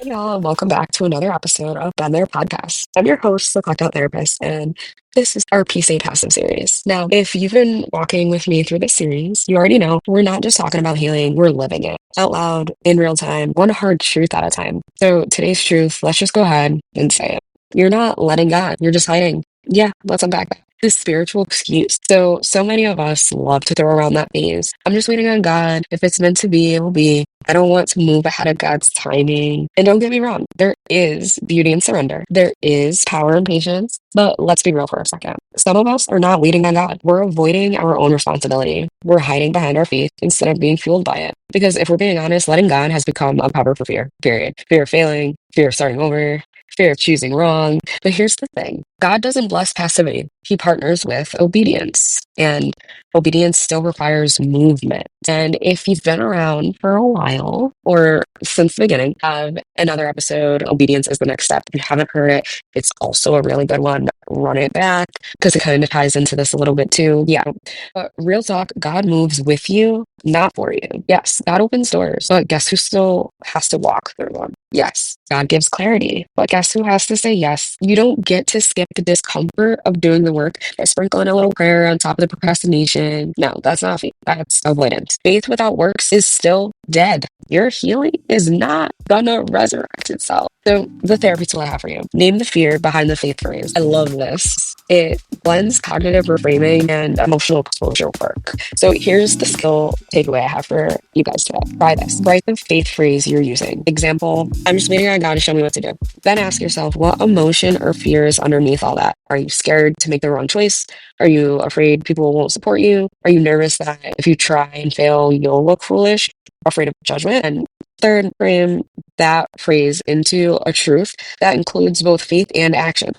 Hey y'all, and welcome back to another episode of Been There Podcast. I'm your host, the Clocked Out Therapist, and this is our PSA Passive series. Now, if you've been walking with me through this series, you already know we're not just talking about healing, we're living it out loud in real time, one hard truth at a time. So today's truth, let's just go ahead and say it. You're not letting God, you're just hiding. Yeah, let's unpack that. This spiritual excuse. So many of us love to throw around that phrase. I'm just waiting on God. If it's meant to be, it will be. I don't want to move ahead of God's timing. And don't get me wrong, there is beauty in surrender. There is power in patience. But let's be real for a second. Some of us are not waiting on God. We're avoiding our own responsibility. We're hiding behind our faith instead of being fueled by it. Because if we're being honest, letting God has become a cover for fear, period. Fear of failing, fear of starting over, fear of choosing wrong. But here's the thing. God doesn't bless passivity. He partners with obedience. And obedience still requires movement. And if you've been around for a while or since the beginning of another episode, obedience is the next step. If you haven't heard it, it's also a really good one. Run it back because it kind of ties into this a little bit too. Yeah. But real talk, God moves with you, not for you. Yes, God opens doors, but guess who still has to walk through them? Yes, God gives clarity, but guess who has to say yes? You don't get to skip the discomfort of doing the work by sprinkling a little prayer on top of the procrastination. No, that's not faith. That's avoidance. Faith without works is still dead. Your healing is not gonna resurrect itself. So, the therapy tool I have for you, name the fear behind the faith phrase. I love this. It blends cognitive reframing and emotional exposure work. So, here's the skill takeaway I have for you guys today. Try this. Write the faith phrase you're using. Example, I'm just waiting on God to show me what to do. Then ask yourself, what emotion or fear is underneath all that? Are you scared to make the wrong choice? Are you afraid people won't support you? Are you nervous that if you try and fail, you'll look foolish? Afraid of judgment? And third, frame that phrase into a truth that includes both faith and action.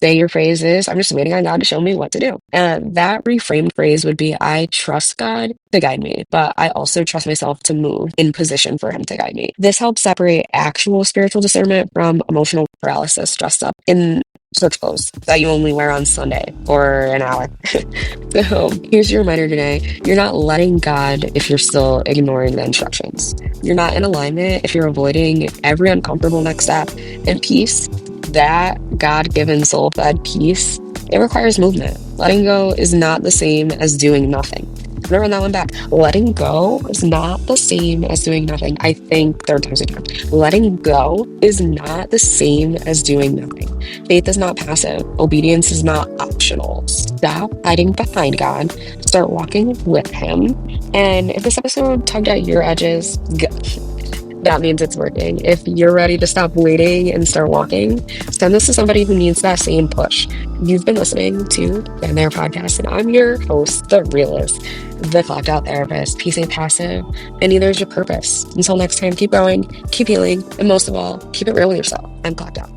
Say your phrase is, I'm just waiting on God to show me what to do. And that reframed phrase would be, I trust God to guide me, but I also trust myself to move in position for Him to guide me. This helps separate actual spiritual discernment from emotional paralysis dressed up in church clothes that you only wear on Sunday or an hour. So here's your reminder today. You're not letting God if you're still ignoring the instructions. You're not in alignment if you're avoiding every uncomfortable next step. And peace, that God-given soul-fed peace, it requires movement. Letting go is not the same as doing nothing. I'm gonna run that one back. Letting go is not the same as doing nothing. I think third time's a charm. Letting go is not the same as doing nothing. Faith is not passive. Obedience is not optional. Stop hiding behind God. Start walking with Him. And if this episode tugged at your edges, that means it's working. If you're ready to stop waiting and start walking, send this to somebody who needs that same push. You've been listening to Been There Podcast, and I'm your host, the realist, the clocked out therapist. Peace ain't passive, and neither is your purpose. Until next time, keep going, keep healing, and most of all, keep it real with yourself. I'm clocked out.